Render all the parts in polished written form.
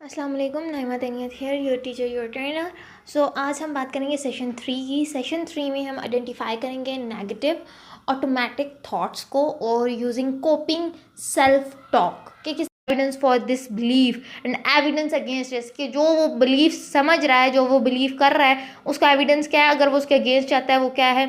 अस्सलाम वालेकुम, Naima Tainiyat here, your teacher your trainer. So आज हम बात करेंगे सेशन 3 की। सेशन 3 में हम आइडेंटिफाई करेंगे नेगेटिव ऑटोमेटिक थॉट्स को और यूजिंग कोपिंग सेल्फ टॉक के किस evidence for this belief and evidence against इस कि जो वो बिलीफ समझ रहा है, जो वो बिलीव कर रहा है, उसका एविडेंस क्या है। अगर वो उसके अगेंस्ट चाहता है वो क्या है।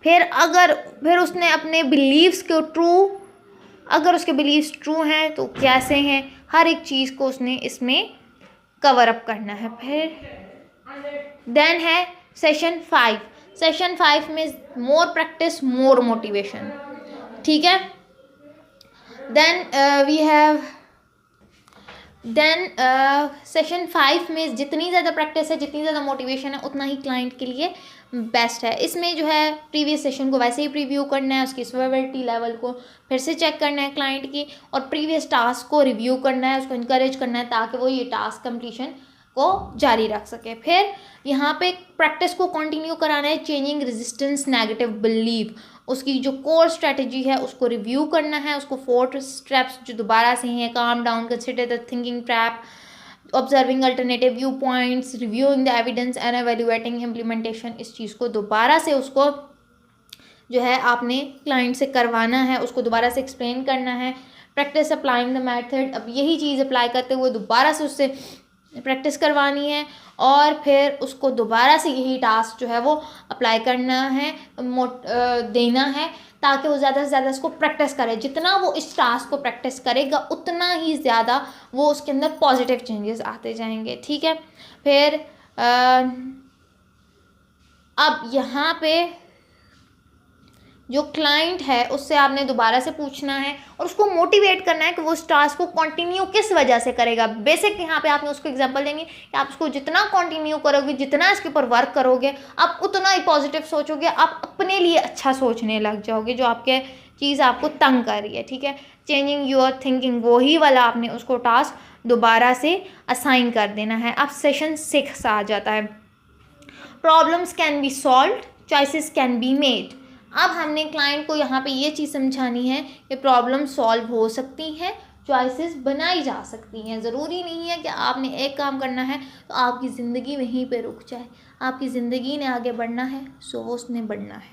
फिर उसने अपने बिलीव्स को अगर उसके बिलीव्स ट्रू हैं तो कैसे हैं, हर एक चीज़ को उसने इसमें कवर अप करना है। फिर देन है सेशन 5। सेशन 5 में मोर प्रैक्टिस मोर मोटिवेशन, ठीक है। देन वी हैव सेशन 5 में जितनी ज़्यादा प्रैक्टिस है, जितनी ज़्यादा मोटिवेशन है, उतना ही क्लाइंट के लिए बेस्ट है। इसमें जो है प्रीवियस सेशन को वैसे ही प्रीव्यू करना है, उसकी सर्वाइवलिटी लेवल को फिर से चेक करना है क्लाइंट की, और प्रीवियस टास्क को रिव्यू करना है, उसको इनकरेज करना है ताकि वो ये टास्क कंप्लीशन को जारी रख सके। फिर यहाँ पे प्रैक्टिस को कंटिन्यू कराना है, चेंजिंग रेजिस्टेंस नेगेटिव बिलीफ, उसकी जो कोर स्ट्रेटजी है उसको रिव्यू करना है, उसको 4 स्टेप्स जो दोबारा से हैं, calm down, consider the thinking trap, observing alternative view points, reviewing the evidence and evaluating implementation. इस चीज़ को दोबारा से उसको जो है आपने क्लाइंट से करवाना है, उसको दोबारा से एक्सप्लेन करना है। प्रैक्टिस अप्लाइंग द मेथड, अब यही चीज़ अप्लाई करते हुए दोबारा से उससे प्रैक्टिस करवानी है, और फिर उसको दोबारा से यही टास्क जो है वो अप्लाई करना है, देना है, ताकि वो ज़्यादा से ज़्यादा इसको प्रैक्टिस करे। जितना वो इस टास्क को प्रैक्टिस करेगा उतना ही ज़्यादा वो उसके अंदर पॉजिटिव चेंजेस आते जाएंगे, ठीक है। फिर अब यहाँ पे जो क्लाइंट है उससे आपने दोबारा से पूछना है और उसको मोटिवेट करना है कि वो उस टास्क को कंटिन्यू किस वजह से करेगा। बेसिक यहाँ पे आपने उसको एग्जांपल देंगे कि आप उसको जितना कंटिन्यू करोगे, जितना इसके ऊपर वर्क करोगे, आप उतना ही पॉजिटिव सोचोगे, आप अपने लिए अच्छा सोचने लग जाओगे, जो आपके चीज़ आपको तंग कर रही है, ठीक है। चेंजिंग योर थिंकिंग, वही वाला आपने उसको टास्क दोबारा से असाइन कर देना है। अब सेशन 6 आ जाता है, problems can be solve, choices can be made. अब हमने क्लाइंट को यहाँ पे ये चीज़ समझानी है कि प्रॉब्लम सॉल्व हो सकती हैं, चॉइसेस बनाई जा सकती हैं। ज़रूरी नहीं है कि आपने एक काम करना है तो आपकी ज़िंदगी वहीं पे रुक जाए। आपकी ज़िंदगी ने आगे बढ़ना है, सो उसने बढ़ना है,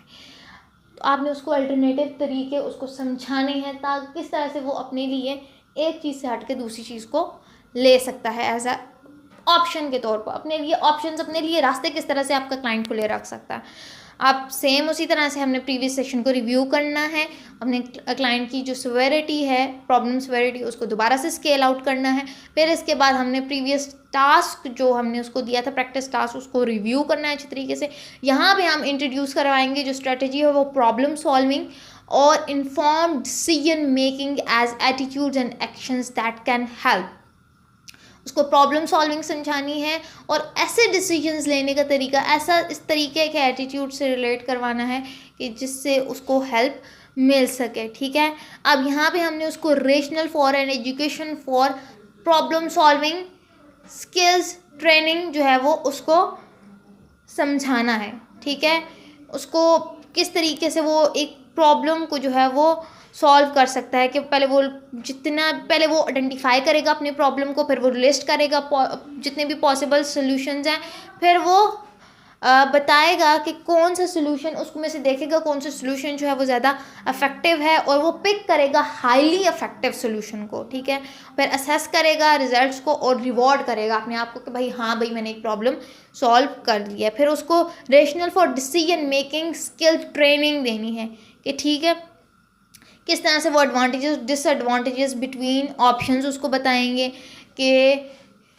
तो आपने उसको अल्टरनेटिव तरीके उसको समझाने हैं ताकि किस तरह से वो अपने लिए एक चीज़ से हट के दूसरी चीज़ को ले सकता है, एज अ ऑप्शन के तौर पर। अपने लिए ऑप्शंस, अपने लिए रास्ते किस तरह से आपका क्लाइंट को ले रख सकता है। आप सेम उसी तरह से हमने प्रीवियस सेशन को रिव्यू करना है, अपने क्लाइंट की जो सिवियरिटी है, प्रॉब्लम सिवियरिटी, उसको दोबारा से स्केल आउट करना है। फिर इसके बाद हमने प्रीवियस टास्क जो हमने उसको दिया था, प्रैक्टिस टास्क, उसको रिव्यू करना है अच्छी तरीके से। यहाँ पे हम इंट्रोड्यूस करवाएंगे जो स्ट्रेटजी है वो प्रॉब्लम सॉल्विंग और informed decision making as attitudes and actions that can help. उसको प्रॉब्लम सॉल्विंग समझानी है और ऐसे डिसीजंस लेने का तरीका, ऐसा इस तरीके के एटीट्यूड से रिलेट करवाना है कि जिससे उसको हेल्प मिल सके, ठीक है। अब यहाँ पे हमने उसको rational for an education for problem solving skills training जो है वो उसको समझाना है, ठीक है। उसको किस तरीके से वो एक प्रॉब्लम को जो है वो सॉल्व कर सकता है, कि पहले वो आइडेंटिफाई करेगा अपने प्रॉब्लम को, फिर वो लिस्ट करेगा जितने भी पॉसिबल सॉल्यूशंस हैं, फिर वो बताएगा कि कौन सा सॉल्यूशन, उसमें से देखेगा कौन सा सॉल्यूशन जो है वो ज़्यादा इफेक्टिव है और वो पिक करेगा हाईली इफेक्टिव सॉल्यूशन को, ठीक है। फिर असेस करेगा रिजल्ट्स को और रिवॉर्ड करेगा अपने आप को कि भाई हाँ भाई मैंने एक प्रॉब्लम सॉल्व कर लिया है। फिर उसको rational for decision making skill training देनी है कि ठीक है किस तरह से वो एडवांटेजेस डिसएडवांटेजेस बिटवीन ऑप्शंस उसको बताएंगे, कि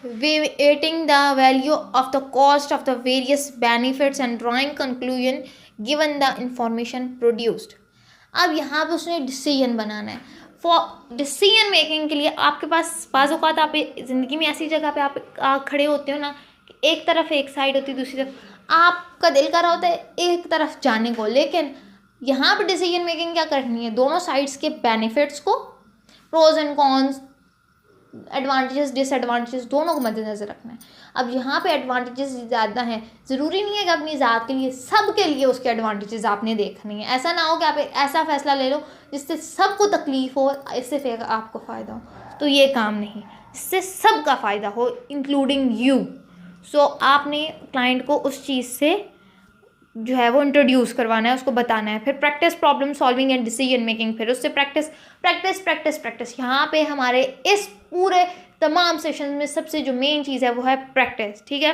waiting the value of the cost of the various benefits and drawing conclusion given the information produced. अब यहाँ पे उसने डिसीजन बनाना है। फॉर डिसीजन मेकिंग के लिए आपके पास बाज़ औक़ात आप ज़िंदगी में ऐसी जगह पे आप खड़े होते हो ना कि एक तरफ एक साइड होती है, दूसरी तरफ आपका दिल कर रहा होता है एक तरफ जाने को, लेकिन यहाँ पे डिसीजन मेकिंग क्या करनी है, दोनों साइड्स के बेनिफिट्स को, pros and cons advantages disadvantages दोनों को मद्देनज़र रखना है। अब यहाँ पे एडवांटेजेस ज़्यादा हैं, ज़रूरी नहीं है कि अपनी ज़ात के लिए, सब के लिए उसके एडवांटेजेस आपने देखने हैं। ऐसा ना हो कि आप एक ऐसा फ़ैसला ले लो जिससे सबको तकलीफ़ हो, इससे फिर आपको फ़ायदा हो, तो ये काम नहीं, इससे सबका फ़ायदा हो इंक्लूडिंग यू। सो आपने क्लाइंट को उस चीज़ से जो है वो इंट्रोड्यूस करवाना है, उसको बताना है। फिर practice problem solving and decision making, फिर उससे प्रैक्टिस प्रैक्टिस प्रैक्टिस प्रैक्टिस। यहाँ पे हमारे इस पूरे तमाम सेशन में सबसे जो मेन चीज़ है वो है प्रैक्टिस, ठीक है।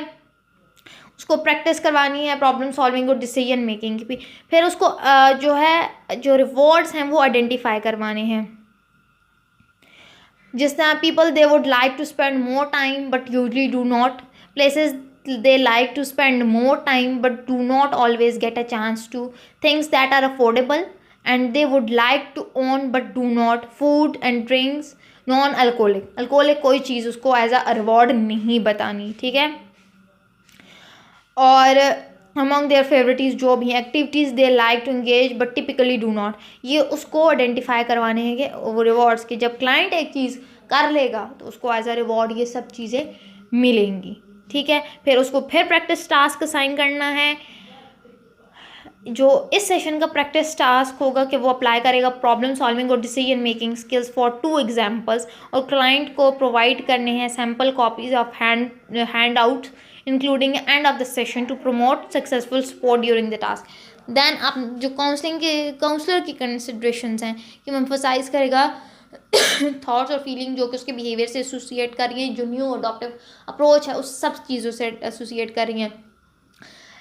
उसको प्रैक्टिस करवानी है प्रॉब्लम सॉल्विंग और डिसीजन मेकिंग की भी। फिर उसको जो है जो रिवॉर्ड्स हैं वो आइडेंटिफाई करवाने हैं। जिस तरह people they would like to spend more time but usually do not, places they like to spend more time but do not always get a chance to, things that are affordable and they would like to own but do not, food and drinks, non alcoholic कोई चीज़ उसको as a reward नहीं बतानी, ठीक है। और among their favorites जो भी activities they like to engage but typically do not, ये उसको आइडेंटिफाई करवाने हैं कि वो रिवॉर्ड्स की जब क्लाइंट एक चीज़ कर लेगा तो उसको एज अ रिवॉर्ड ये सब चीज़ें मिलेंगी, ठीक है। फिर उसको फिर प्रैक्टिस टास्क असाइन करना है। जो इस सेशन का प्रैक्टिस टास्क होगा कि वो अप्लाई करेगा प्रॉब्लम सॉल्विंग और decision making skills for 2 examples, और क्लाइंट को प्रोवाइड करने हैं sample copies of handout including end of the session to promote successful support during the task. Then आप जो काउंसलर की कंसिड्रेशंस हैं कि वो एम्फोसाइज करेगा थॉट्स और फीलिंग जो कि उसके बिहेवियर से एसोसिएट कर रही है, जो न्यू अडॉप्टिव अप्रोच है उस सब चीज़ों से एसोसिएट कर रही हैं।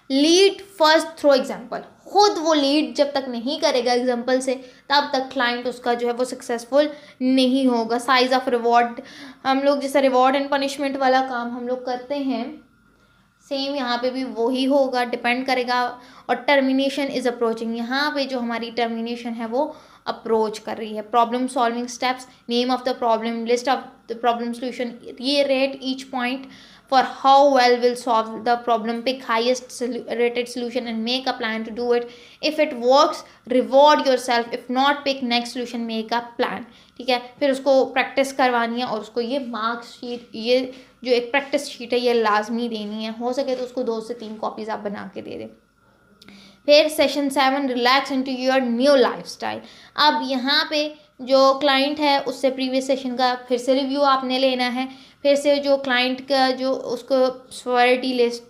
लीड फर्स्ट थ्रू एग्जाम्पल, खुद वो लीड जब तक नहीं करेगा एग्जाम्पल से तब तक क्लाइंट उसका जो है वो सक्सेसफुल नहीं होगा। साइज ऑफ रिवॉर्ड, हम लोग जैसे रिवॉर्ड एंड पनिशमेंट वाला काम हम लोग करते हैं, सेम यहाँ पे भी वही होगा, डिपेंड करेगा। और टर्मिनेशन इज़ अप्रोचिंग, यहाँ पे जो हमारी टर्मिनेशन है वो अप्रोच कर रही है। Problem solving steps, name of the problem, list of the problem solution, ये rate each point for how well will solve the problem, pick highest rated solution and make a plan to do it. If it works, reward yourself, if not, pick next solution, make a plan, ठीक है। फिर उसको practice करवानी है और उसको ये marks sheet, ये जो एक प्रैक्टिस शीट है ये लाजमी देनी है, हो सके तो उसको 2 से 3 कॉपीज़ आप बना के दे दें। फिर session 7 relax into your new lifestyle. अब यहाँ पे जो क्लाइंट है उससे प्रीवियस सेशन का फिर से रिव्यू आपने लेना है, फिर से जो क्लाइंट का जो उसको सेवेरिटी लिस्ट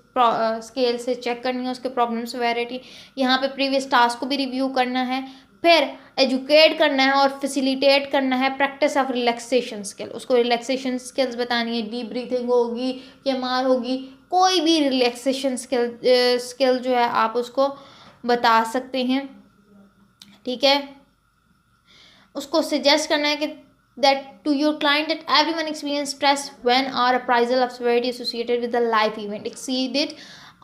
स्केल से चेक करनी है उसके प्रॉब्लम सेवेरिटी, यहाँ पे प्रीवियस टास्क को भी रिव्यू करना है, फिर एजुकेट करना है और फैसिलिटेट करना है प्रैक्टिस ऑफ रिलैक्सेशन स्किल, उसको रिलैक्सेशन स्किल्स बतानी है, डीप ब्रीथिंग होगी, EMR होगी, कोई भी रिलैक्सेशन स्किल जो है आप उसको बता सकते हैं, ठीक है। उसको सजेस्ट करना है कि that to your client that everyone experience stress when our appraisal of severity associated with the life event exceeded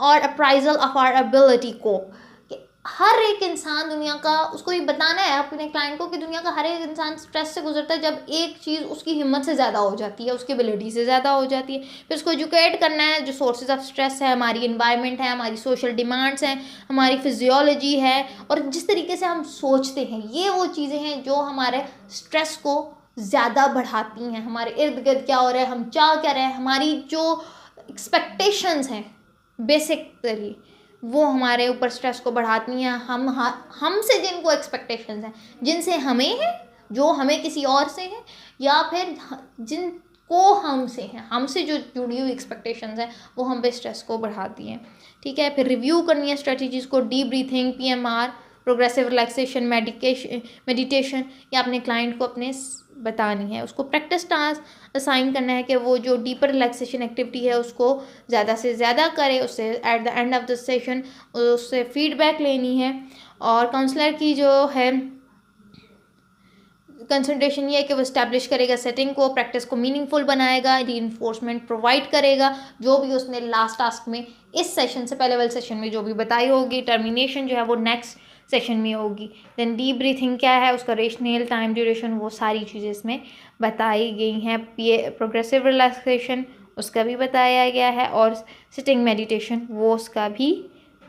or appraisal of our ability cope, कि हर एक इंसान दुनिया का, उसको ये बताना है अपने क्लाइंट को कि दुनिया का हर एक इंसान स्ट्रेस से गुजरता है जब एक चीज़ उसकी हिम्मत से ज़्यादा हो जाती है, उसकी एबिलिटी से ज़्यादा हो जाती है। फिर उसको एजुकेट करना है जो सोर्सेज ऑफ स्ट्रेस है, हमारी इन्वायरमेंट है, हमारी सोशल डिमांड्स हैं, हमारी फिजियोलॉजी है, और जिस तरीके से हम सोचते हैं, ये वो चीज़ें हैं जो हमारे स्ट्रेस को ज़्यादा बढ़ाती हैं। हमारे इर्द गिर्द क्या हो रहा है, हम चाह क्या रहे हैं, हमारी जो एक्सपेक्टेशंस हैं बेसिकली वो हमारे ऊपर स्ट्रेस को बढ़ाती हैं। हमसे जिनको एक्सपेक्टेशंस हैं, जिनसे हमें हैं, जो हमें किसी और से हैं, या फिर जिनको हमसे हैं, हमसे जो जुड़ी हुई एक्सपेक्टेशंस हैं वो हम पे स्ट्रेस को बढ़ाती हैं, ठीक है। फिर रिव्यू करनी है स्ट्रेटजीज़ को, deep breathing, PMR, progressive relaxation, meditation, या अपने क्लाइंट को अपने बतानी है। उसको प्रैक्टिस टास्क असाइन करना है कि वो जो डीपर रिलैक्सेशन एक्टिविटी है उसको ज़्यादा से ज़्यादा करे, उससे at the end of the session उससे फीडबैक लेनी है। और काउंसलर की जो है कंसंट्रेशन ये है कि वो इस्टेब्लिश करेगा सेटिंग को, प्रैक्टिस को मीनिंगफुल बनाएगा, रीइंफोर्समेंट प्रोवाइड करेगा जो भी उसने लास्ट टास्क में इस सेशन से पहले वाले सेशन में जो भी बताई होगी। टर्मिनेशन जो है वो नेक्स्ट सेशन में होगी। देन डीप ब्रीथिंग क्या है, उसका रेशनल टाइम ड्यूरेशन, वो सारी चीज़ें इसमें बताई गई हैं। प्रोग्रेसिव रिलैक्सेशन उसका भी बताया गया है, और सिटिंग मेडिटेशन वो उसका भी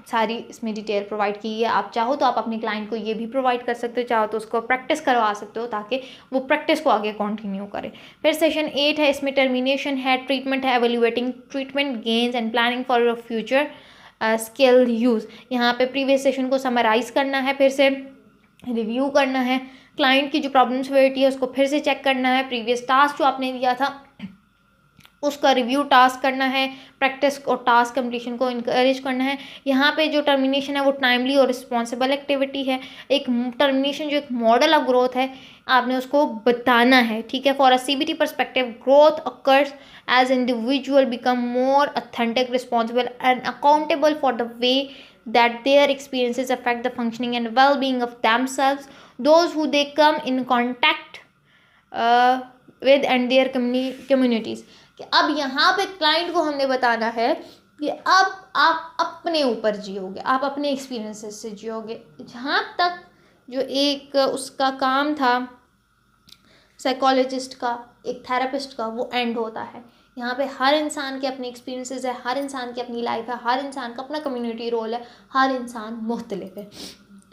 सारी इसमें डिटेल प्रोवाइड की है। आप चाहो तो आप अपने क्लाइंट को ये भी प्रोवाइड कर सकते हो, चाहो तो उसको प्रैक्टिस करवा सकते हो ताकि वो प्रैक्टिस को आगे कंटिन्यू करे। फिर सेशन 8 है, इसमें टर्मिनेशन है, ट्रीटमेंट है, evaluating treatment gains and planning for future skill use. यहाँ पे प्रीवियस सेशन को समराइज़ करना है, फिर से रिव्यू करना है, क्लाइंट की जो प्रॉब्लम सिवियरिटी है उसको फिर से चेक करना है, प्रीवियस टास्क जो आपने दिया था उसका रिव्यू टास्क करना है, प्रैक्टिस और टास्क कंप्लीशन को इनकरेज करना है। यहाँ पे जो टर्मिनेशन है वो टाइमली और रिस्पॉन्सिबल एक्टिविटी है। एक टर्मिनेशन जो एक मॉडल ऑफ ग्रोथ है, आपने उसको बताना है, ठीक है। For a CBT perspective, growth occurs as individual become more authentic, responsible and accountable for the way that their experiences affect the functioning and well-being of themselves, those who they come in contact with and their communities। कि अब यहाँ पे client को हमने बताना है कि अब आप अपने ऊपर जियोगे, आप अपने एक्सपीरियंसेस से जियोगे। जहाँ तक जो एक उसका काम था साइकोलॉजिस्ट का, एक थेरेपिस्ट का, वो एंड होता है। यहाँ पे हर इंसान के अपने एक्सपीरियंसेस है, हर इंसान की अपनी लाइफ है, हर इंसान का अपना कम्युनिटी रोल है, हर इंसान मुख्तलिफ है।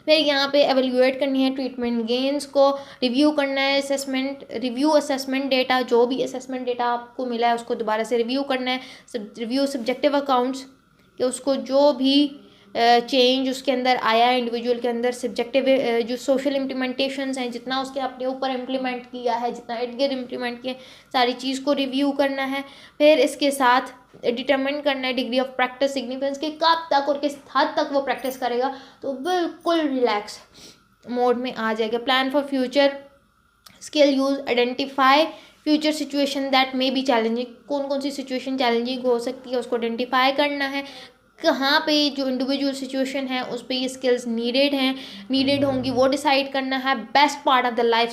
फिर यहाँ पे एवेल्युएट करनी है ट्रीटमेंट गेन्स को, रिव्यू करना है असेसमेंट डेटा, जो भी असेसमेंट डेटा आपको मिला है उसको दोबारा से रिव्यू करना है। रिव्यू सब्जेक्टिव अकाउंट्स कि उसको जो भी चेंज उसके अंदर आया है इंडिविजुअल के अंदर, सब्जेक्टिव जो सोशल इम्प्लीमेंटेशंस हैं, जितना उसके अपने ऊपर इम्प्लीमेंट किया है, जितना इर्द गिर्द इम्प्लीमेंट किया, सारी चीज़ को रिव्यू करना है। फिर इसके साथ डिटरमिन करना है डिग्री ऑफ प्रैक्टिस सिग्निफिकेंस के कब तक और किस हद तक वो प्रैक्टिस करेगा, तो बिल्कुल रिलैक्स मोड में आ जाएगा। Plan for future skill use, identify future situation that may be challenging, कौन कौन सी सिचुएशन चैलेंजिंग हो सकती है उसको आइडेंटिफाई करना है, कहाँ पे जो इंडिविजुअल सिचुएशन है उस पर ये स्किल्स नीडेड होंगी वो डिसाइड करना है। Best part of the life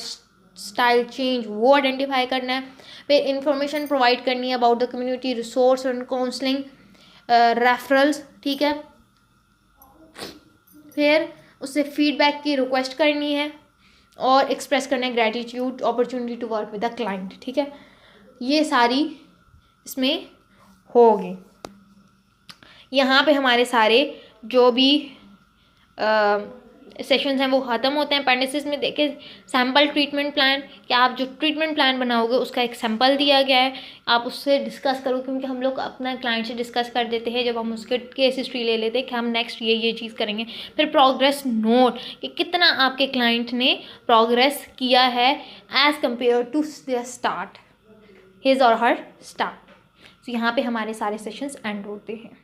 style change वो आइडेंटिफाई करना है। फिर इंफॉर्मेशन प्रोवाइड करनी है about the community resource and counselling referrals, ठीक है। फिर उससे फीडबैक की रिक्वेस्ट करनी है और एक्सप्रेस करना है gratitude, opportunity to work with the client, ठीक है। ये सारी इसमें होगी। यहाँ पे हमारे सारे जो भी सेशंस हैं वो ख़त्म होते हैं। अपेंडिसेस में देखें सैम्पल ट्रीटमेंट प्लान, कि आप जो ट्रीटमेंट प्लान बनाओगे उसका एक सैम्पल दिया गया है, आप उससे डिस्कस करो, क्योंकि हम लोग अपना क्लाइंट से डिस्कस कर देते हैं जब हम उसके केस हिस्ट्री ले लेते हैं कि हम नेक्स्ट ये चीज़ करेंगे। फिर प्रोग्रेस नोट, कि कितना आपके क्लाइंट ने प्रोग्रेस किया है as compare to the start, his or her start. तो यहाँ पर हमारे सारे सेशंस एंड होते हैं।